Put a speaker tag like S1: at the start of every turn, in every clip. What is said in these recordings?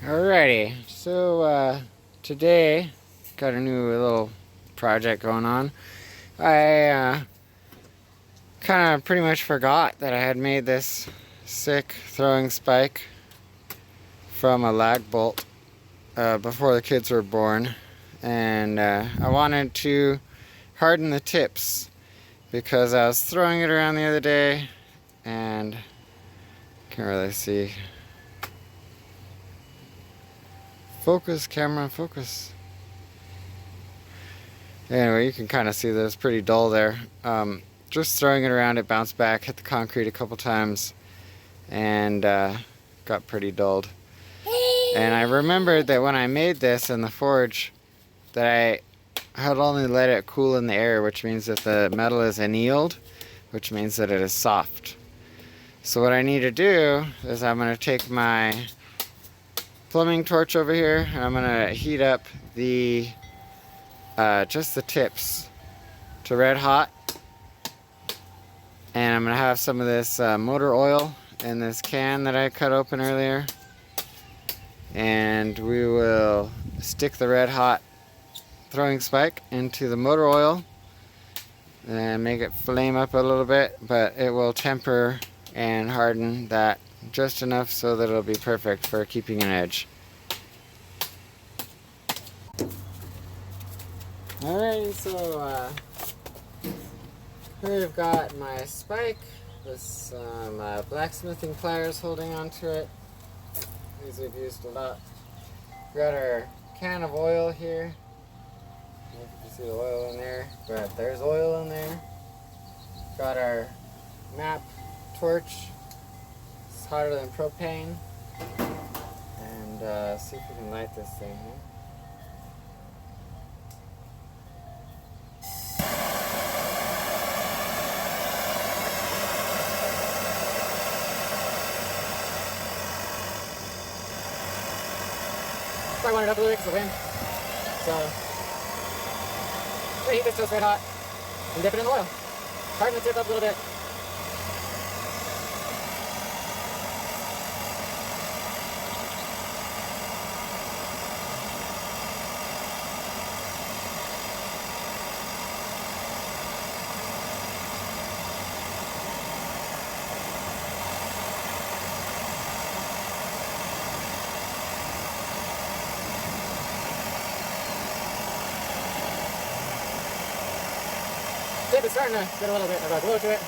S1: Alrighty, so today got a new little project going on. I kind of pretty much forgot that I had made this sick throwing spike from a lag bolt before the kids were born, and I wanted to harden the tips because I was throwing it around the other day and can't really see. Focus, camera, focus. Anyway, you can kind of see that it's pretty dull there. Just throwing it around, it bounced back, hit the concrete a couple times, and got pretty dulled. And I remembered that when I made this in the forge, that I had only let it cool in the air, which means that the metal is annealed, which means that it is soft. So what I need to do is I'm going to take my plumbing torch over here, and I'm going to heat up the just the tips to red hot, and I'm gonna have some of this motor oil in this can that I cut open earlier, and we will stick the red hot throwing spike into the motor oil and make it flame up a little bit, but it will temper and harden that just enough so that it'll be perfect for keeping an edge. Alright, so here we've got my spike with some blacksmithing pliers holding onto it. These we've used a lot. We've got our can of oil here. I don't know if you can see the oil in there, but there's oil in there. Got our map torch. It's hotter than propane. And see if we can light this thing here. I want it up a little bit because of the wind. So, I'm gonna heat this till it's red hot and dip it in the oil. Harden the tip up a little bit. Tip is starting to get a little bit of a glow to it.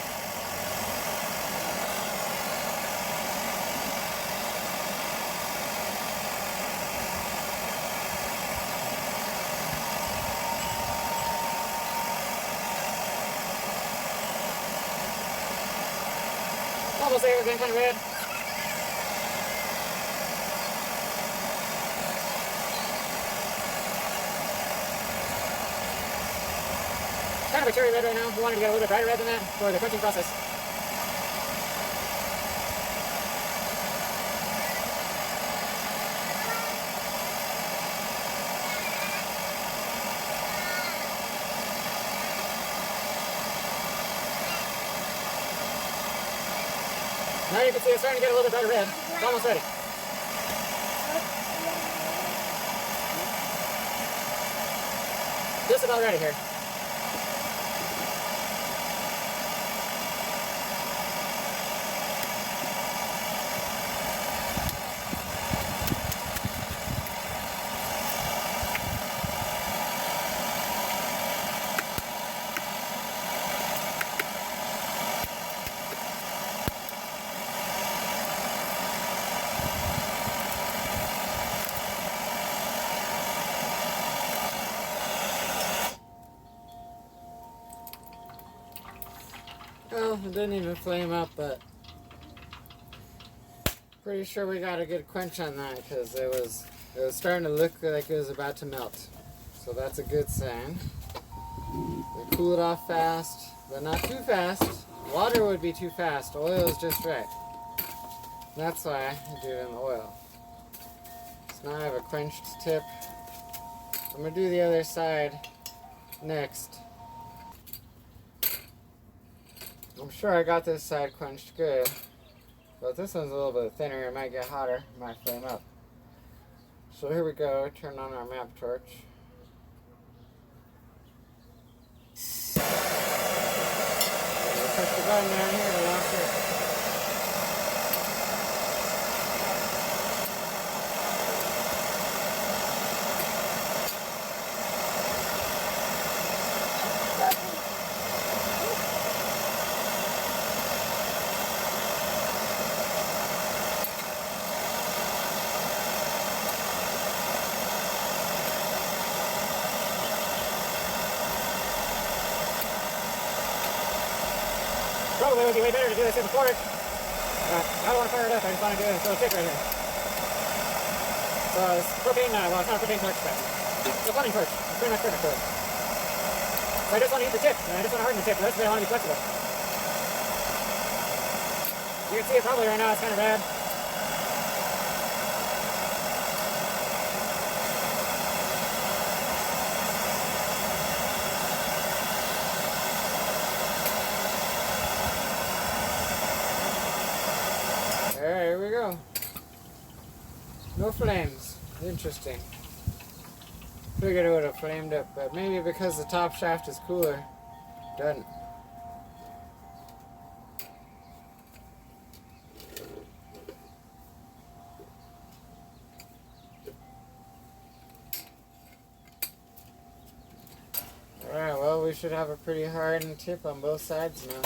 S1: Almost there, getting kind of red. Kind of a cherry red right now. We wanted to get a little bit brighter red than that for the quenching process. Now you can see it's starting to get a little bit brighter red. It's almost ready. Just about ready here. Well, it didn't even flame up, but pretty sure we got a good quench on that because it was starting to look like it was about to melt. So that's a good sign. We cool it off fast, but not too fast. Water would be too fast. Oil is just right. That's why I do it in the oil. So now I have a quenched tip. I'm going to do the other side next. I'm sure I got this side quenched good, but this one's a little bit thinner. It might get hotter, it might flame up. So here we go, turn on our map torch. Push the button down here to launch it. Probably would be way better to do this in the fork. I don't want to fire it up, I just want to do this little kick right here. So it's propane, well it's not a propane torch, but it's a plumbing torch. It's pretty much perfect for it. So I just want to use the tip, and I just want to harden the tip. The rest of it I want to be flexible. You can see it probably right now, it's kind of bad. Alright, here we go. No flames. Interesting. Figured it would have flamed up, but maybe because the top shaft is cooler, it doesn't. Alright, well we should have a pretty hardened tip on both sides now.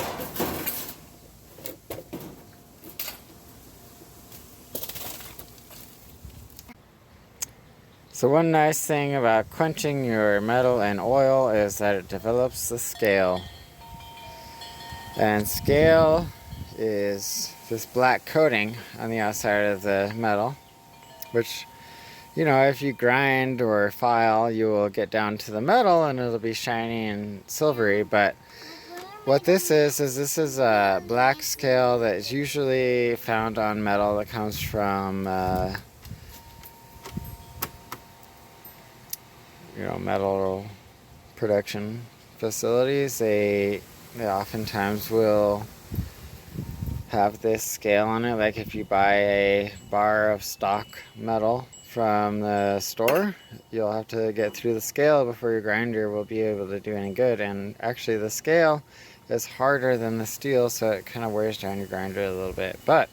S1: So one nice thing about quenching your metal in oil is that it develops the scale. And scale is this black coating on the outside of the metal, which, you know, if you grind or file, you will get down to the metal and it'll be shiny and silvery. But what this is this is a black scale that is usually found on metal that comes from you know, metal production facilities. They oftentimes will have this scale on it. Like if you buy a bar of stock metal from the store, you'll have to get through the scale before your grinder will be able to do any good. And actually the scale is harder than the steel, so it kind of wears down your grinder a little bit. But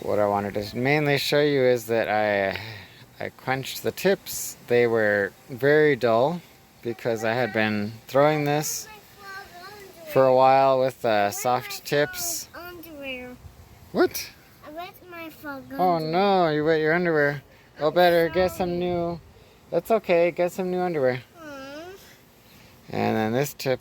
S1: what I wanted to mainly show you is that I quenched the tips. They were very dull because I had been throwing this for a while with soft tips.
S2: Underwear.
S1: What?
S2: I wet my frog.
S1: Oh no, you wet your underwear. Oh, better get some new. That's okay, get some new underwear. And then this tip